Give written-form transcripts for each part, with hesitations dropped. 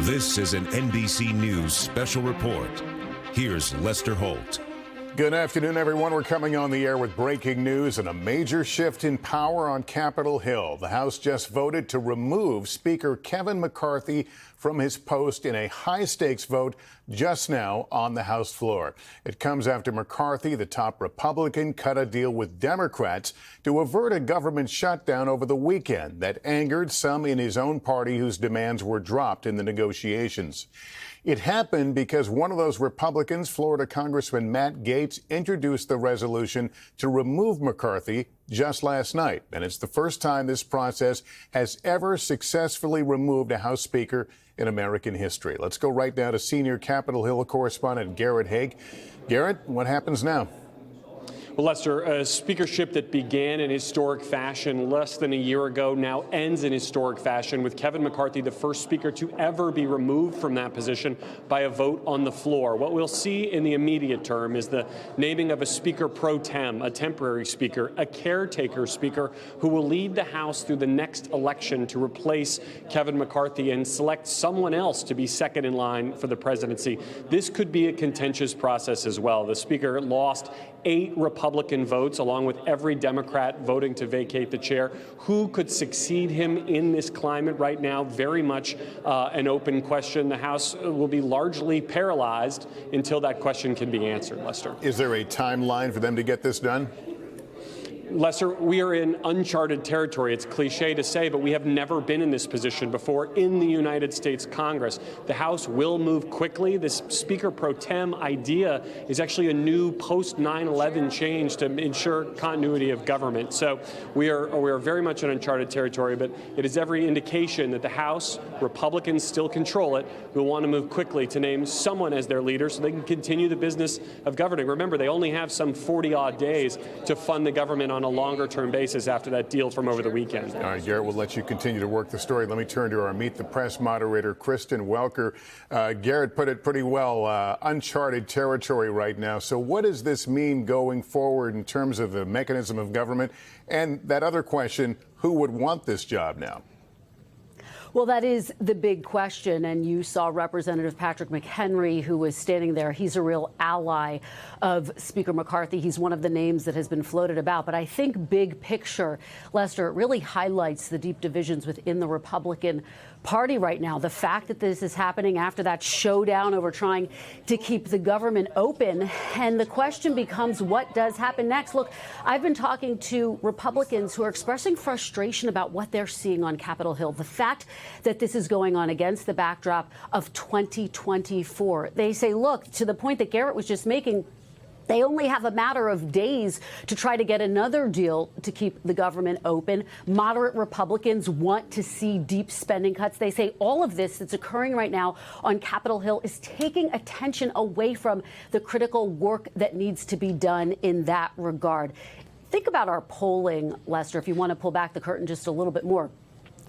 This is an NBC News special report. Here's Lester Holt. Good afternoon, everyone. We're coming on the air with breaking news and a major shift in power on Capitol Hill. The House just voted to remove Speaker Kevin McCarthy from his post in a high-stakes vote just now on the House floor. It comes after McCarthy, the top Republican, cut a deal with Democrats to avert a government shutdown over the weekend that angered some in his own party whose demands were dropped in the negotiations. It happened because one of those Republicans, Florida Congressman Matt Gaetz, introduced the resolution to remove McCarthy just last night. And it's the first time this process has ever successfully removed a House Speaker in American history. Let's go right now to senior Capitol Hill correspondent Garrett Haake. Garrett, what happens now? Well, Lester, a speakership that began in historic fashion less than a year ago now ends in historic fashion, with Kevin McCarthy the first speaker to ever be removed from that position by a vote on the floor. What we'll see in the immediate term is the naming of a speaker pro tem, a temporary speaker, a caretaker speaker who will lead the House through the next election to replace Kevin McCarthy and select someone else to be second in line for the presidency. This could be a contentious process as well. The speaker lost 8 Republican votes, along with every Democrat voting to vacate the chair. Who could succeed him in this climate right now? Very much an open question. The House will be largely paralyzed until that question can be answered, Lester. Is there a timeline for them to get this done? Lester, we are in uncharted territory. It's cliche to say, but we have never been in this position before in the United States Congress. The House will move quickly. This Speaker pro tem idea is actually a new post-9/11 change to ensure continuity of government. So we are very much in uncharted territory, but it is every indication that the House, Republicans still control it, will want to move quickly to name someone as their leader so they can continue the business of governing. Remember, they only have some 40-odd days to fund the government on a longer-term basis after that deal from over the weekend. All right, Garrett, we'll let you continue to work the story. Let me turn to our Meet the Press moderator, Kristen Welker. Garrett put it pretty well, uncharted territory right now. So what does this mean going forward in terms of the mechanism of government? And that other question, who would want this job now? Well, that is the big question, and you saw Representative Patrick McHenry, who was standing there. He's a real ally of Speaker McCarthy. He's one of the names that has been floated about. But I think big picture, Lester, it really highlights the deep divisions within the Republican Party right now. The fact that this is happening after that showdown over trying to keep the government open. And the question becomes, what does happen next? Look, I've been talking to Republicans who are expressing frustration about what they're seeing on Capitol Hill. The fact that this is going on against the backdrop of 2024. They say, look, to the point that Garrett was just making, they only have a matter of days to try to get another deal to keep the government open. Moderate Republicans want to see deep spending cuts. They say all of this that's occurring right now on Capitol Hill is taking attention away from the critical work that needs to be done in that regard. Think about our polling, Lester, if you want to pull back the curtain just a little bit more.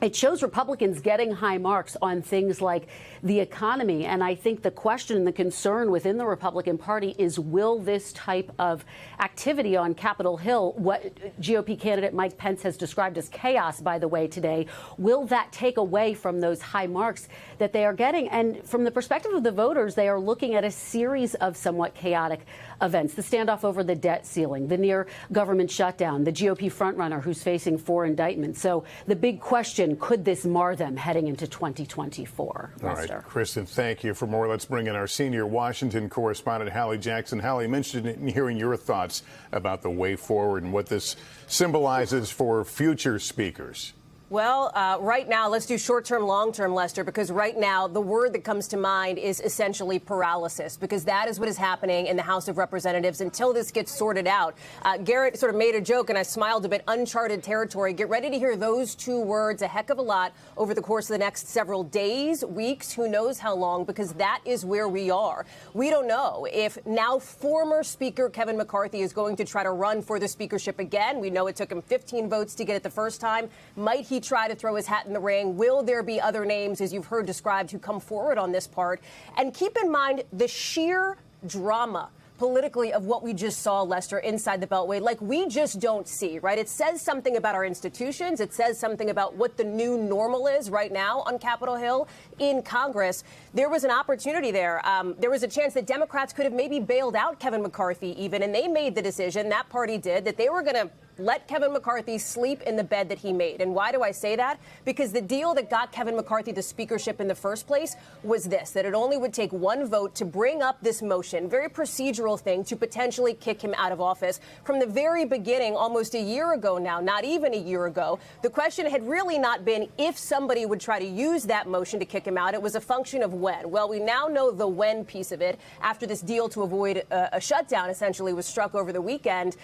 It shows Republicans getting high marks on things like the economy. And I think the question and the concern within the Republican Party is, will this type of activity on Capitol Hill, what GOP candidate Mike Pence has described as chaos, by the way, today, will that take away from those high marks that they are getting? And from the perspective of the voters, they are looking at a series of somewhat chaotic events: the standoff over the debt ceiling, the near government shutdown, the GOP frontrunner who's facing 4 indictments. So the big question, could this mar them heading into 2024? All right, Kristen, thank you. For more, let's bring in our senior Washington correspondent, Hallie Jackson. Hallie, I'm interested in hearing your thoughts about the way forward and what this symbolizes for future speakers. Well, right now, let's do short-term, long-term, Lester, because right now the word that comes to mind is essentially paralysis, because that is what is happening in the House of Representatives until this gets sorted out. Garrett sort of made a joke, and I smiled a bit, uncharted territory. Get ready to hear those 2 words a heck of a lot over the course of the next several days, weeks, who knows how long, because that is where we are. We don't know if now former Speaker Kevin McCarthy is going to try to run for the speakership again. We know it took him 15 votes to get it the first time. Might he try to throw his hat in the ring? Will there be other names, as you've heard described, who come forward on this part? And keep in mind the sheer drama politically of what we just saw, Lester, inside the Beltway, like we just don't see, right? It says something about our institutions. It says something about what the new normal is right now on Capitol Hill in Congress. There was an opportunity there. There was a chance that Democrats could have maybe bailed out Kevin McCarthy even, and they made the decision, that party did, that they were going to let Kevin McCarthy sleep in the bed that he made. And why do I say that? Because the deal that got Kevin McCarthy the speakership in the first place was this, that it only would take one vote to bring up this motion, very procedural thing, to potentially kick him out of office. From the very beginning, almost a year ago now, not even a year ago, the question had really not been if somebody would try to use that motion to kick him out. It was a function of when. Well, we now know the when piece of it after this deal to avoid a shutdown essentially was struck over the weekend.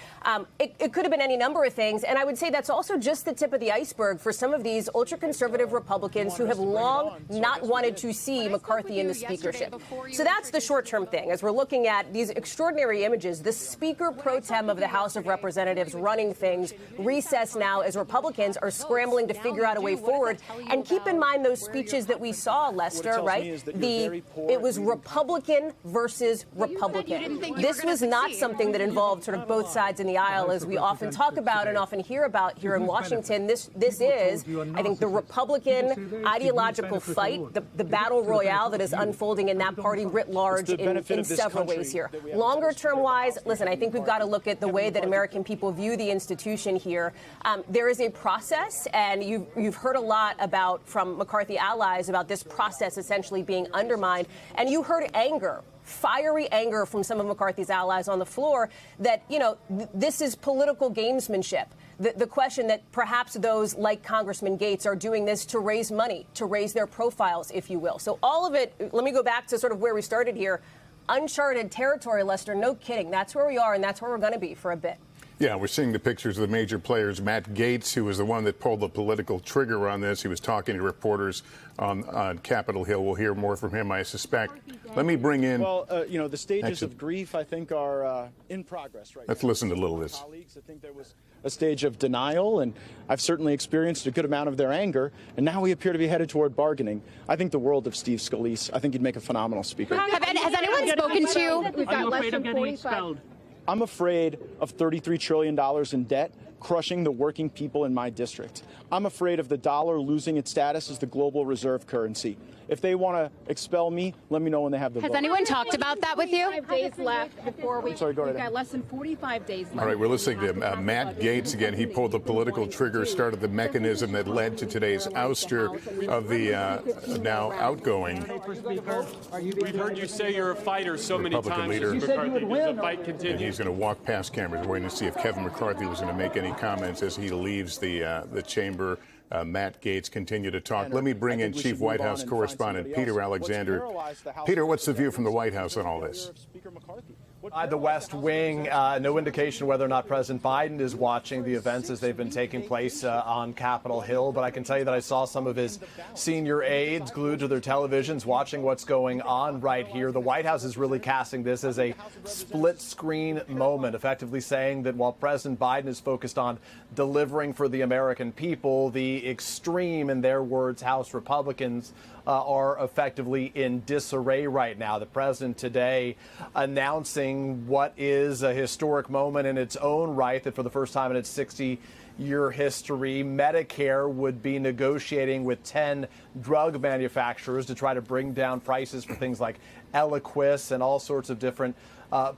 It could have been any number of things, and I would say that's also just the tip of the iceberg for some of these ultra-conservative Republicans who have long not wanted to see McCarthy in the speakership. So that's the short-term thing. As we're looking at these extraordinary images, the Speaker pro tem of the House of Representatives running things, recess now as Republicans are scrambling to figure out a way forward. And keep in mind those speeches that we saw, Lester, right? It was Republican versus Republican. This was not something that involved sort of both sides in the aisle, as we often talk about and often hear about here in Washington. This is, I think, the Republican ideological fight, the battle royale that is unfolding in that party writ large in several ways here. Longer term wise, listen, I think we've got to look at the way that American people view the institution here. There is a process, and you've heard a lot about from McCarthy allies about this process essentially being undermined, and you heard anger, fiery anger from some of McCarthy's allies on the floor that, you know, this is political gamesmanship. The question that perhaps those like Congressman Gates are doing this to raise money, to raise their profiles, if you will. So all of it, let me go back to sort of where we started here. Uncharted territory, Lester, no kidding. That's where we are, and that's where we're going to be for a bit. Yeah, we're seeing the pictures of the major players. Matt Gaetz, who was the one that pulled the political trigger on this, he was talking to reporters on Capitol Hill. We'll hear more from him, I suspect. Let me bring in... Well, you know, the stages of grief, I think, are in progress right now. Let's listen to a little of this. Colleagues, I think there was a stage of denial, and I've certainly experienced a good amount of their anger, and now we appear to be headed toward bargaining. I think the world of Steve Scalise. I think he'd make a phenomenal speaker. Has anyone spoken to you? Are you afraid of getting expelled? I'm afraid of $33 trillion in debt crushing the working people in my district. I'm afraid of the dollar losing its status as the global reserve currency. If they want to expel me, let me know when they have the vote. Has anyone talked about that with you? 45 days left before we. Sorry, go right We've ahead. got less than 45 days left. All right, we're listening to Matt Gaetz again. He pulled the political trigger, started the mechanism that led to today's ouster of the now outgoing We've heard you say you're a fighter so many Republican times. leader. Mr. McCarthy. Does the fight And continue? he's going to walk past cameras, waiting to see if Kevin McCarthy was going to make any comments as he leaves the chamber. Matt Gaetz continue to talk. Let me bring in Chief White House correspondent Peter Alexander. Peter, what's the view from the White House on all this? The West Wing, no indication whether or not President Biden is watching the events as they've been taking place on Capitol Hill. But I can tell you that I saw some of his senior aides glued to their televisions watching what's going on right here. The White House is really casting this as a split screen moment, effectively saying that while President Biden is focused on delivering for the American people, the extreme, in their words, House Republicans are effectively in disarray right now. The president today announcing what is a historic moment in its own right, that for the first time in its 60-year history, Medicare would be negotiating with 10 drug manufacturers to try to bring down prices for things like Eliquis and all sorts of different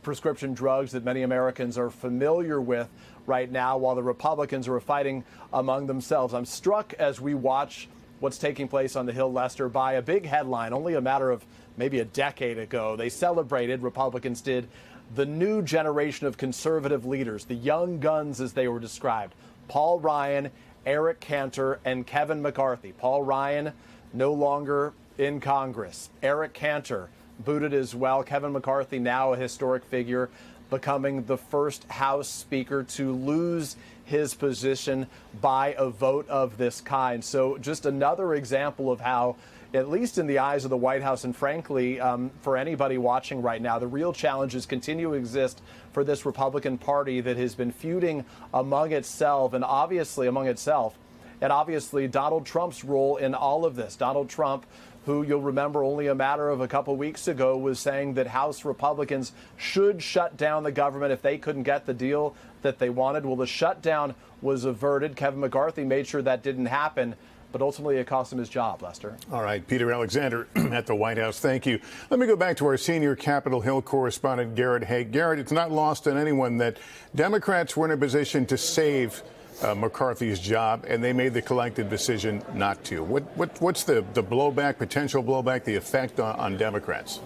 prescription drugs that many Americans are familiar with right now, while the Republicans are fighting among themselves. I'm struck as we watch what's taking place on the Hill, Lester, by a big headline only a matter of maybe a decade ago. They celebrated, Republicans did, the new generation of conservative leaders, the young guns as they were described, Paul Ryan, Eric Cantor, and Kevin McCarthy. Paul Ryan no longer in Congress. Eric Cantor booted as well. Kevin McCarthy, now a historic figure, becoming the first House Speaker to lose his position by a vote of this kind. So just another example of how, at least in the eyes of the White House and frankly, for anybody watching right now, the real challenges continue to exist for this Republican Party that has been feuding among itself and obviously among itself and obviously Donald Trump's role in all of this. Donald Trump, who you'll remember only a matter of a couple weeks ago was saying that House Republicans should shut down the government if they couldn't get the deal that they wanted. Well, the shutdown was averted. Kevin McCarthy made sure that didn't happen, but ultimately it cost him his job, Lester. All right, Peter Alexander at the White House. Thank you. Let me go back to our senior Capitol Hill correspondent, Garrett Haake. Garrett, it's not lost on anyone that Democrats were in a position to save McCarthy's job, and they made the collective decision not to. What's the blowback, potential blowback, the effect on Democrats?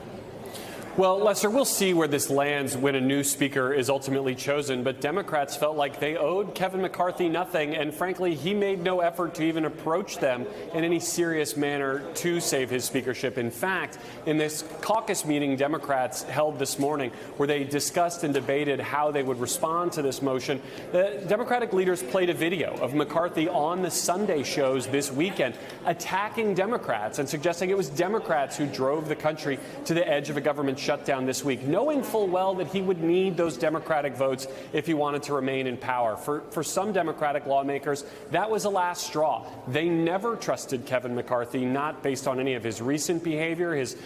Well, Lester, we'll see where this lands when a new speaker is ultimately chosen, but Democrats felt like they owed Kevin McCarthy nothing, and frankly, he made no effort to even approach them in any serious manner to save his speakership. In fact, in this caucus meeting Democrats held this morning, where they discussed and debated how they would respond to this motion, the Democratic leaders played a video of McCarthy on the Sunday shows this weekend, attacking Democrats and suggesting it was Democrats who drove the country to the edge of a government shutdown this week, knowing full well that he would need those Democratic votes if he wanted to remain in power. For some Democratic lawmakers, that was a last straw. They never trusted Kevin McCarthy, not based on any of his recent behavior, his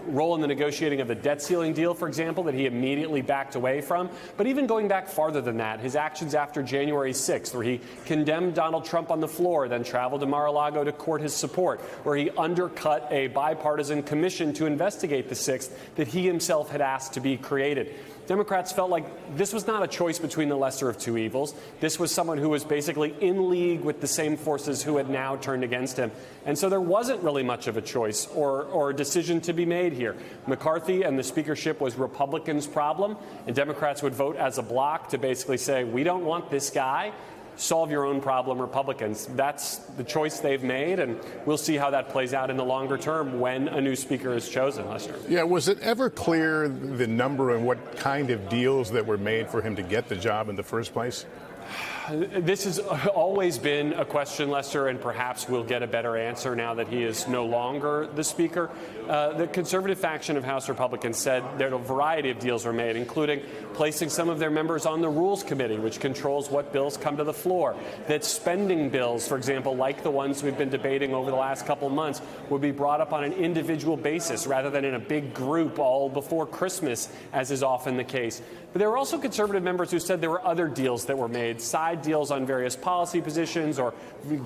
role in the negotiating of the debt ceiling deal, for example, that he immediately backed away from. But even going back farther than that, his actions after January 6th, where he condemned Donald Trump on the floor, then traveled to Mar-a-Lago to court his support, where he undercut a bipartisan commission to investigate the 6th that he himself had asked to be created. Democrats felt like this was not a choice between the lesser of two evils. This was someone who was basically in league with the same forces who had now turned against him. And so there wasn't really much of a choice or a decision to be made here. McCarthy and the speakership was Republicans' problem, and Democrats would vote as a bloc to basically say, we don't want this guy. Solve your own problem, Republicans. That's the choice they've made, and we'll see how that plays out in the longer term when a new speaker is chosen, Lester. Yeah, was it ever clear the number and what kind of deals that were made for him to get the job in the first place? This has always been a question, Lester, and perhaps we'll get a better answer now that he is no longer the speaker. The conservative faction of House Republicans said that a variety of deals were made, including placing some of their members on the Rules Committee, which controls what bills come to the floor, that spending bills, for example, like the ones we've been debating over the last couple months, would be brought up on an individual basis rather than in a big group all before Christmas, as is often the case. But there were also conservative members who said there were other deals that were made, side deals on various policy positions or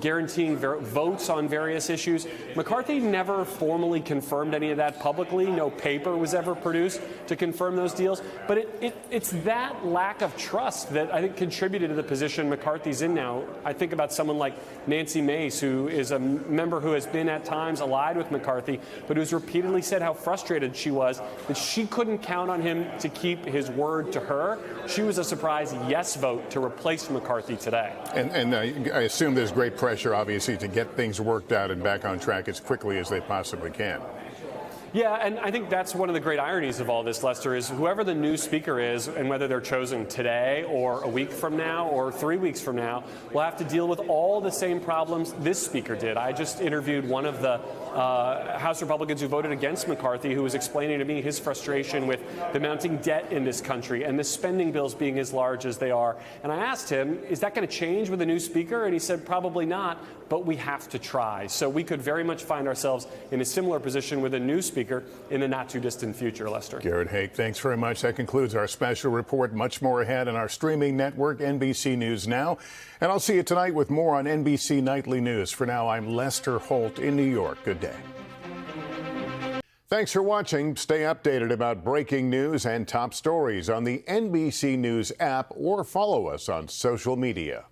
guaranteeing votes on various issues. McCarthy never formally confirmed any of that publicly. No paper was ever produced to confirm those deals. But it's that lack of trust that I think contributed to the position McCarthy's in now. I think about someone like Nancy Mace, who is a member who has been at times allied with McCarthy, but who's repeatedly said how frustrated she was that she couldn't count on him to keep his word to her. She was a surprise yes vote to replace McCarthy today. And I assume there's great pressure, obviously, to get things worked out and back on track as quickly as they possibly can. Yeah, and I think that's one of the great ironies of all this, Lester, is whoever the new speaker is, and whether they're chosen today or a week from now or 3 weeks from now, will have to deal with all the same problems this speaker did. I just interviewed one of the House Republicans who voted against McCarthy, who was explaining to me his frustration with the mounting debt in this country and the spending bills being as large as they are. And I asked him, is that going to change with a new speaker? And he said, probably not, but we have to try. So we could very much find ourselves in a similar position with a new speaker in the not-too-distant future, Lester. Garrett Haake, thanks very much. That concludes our special report. Much more ahead on our streaming network, NBC News Now. And I'll see you tonight with more on NBC Nightly News. For now, I'm Lester Holt in New York. Good day. Thanks for watching. Stay updated about breaking news and top stories on the NBC News app or follow us on social media.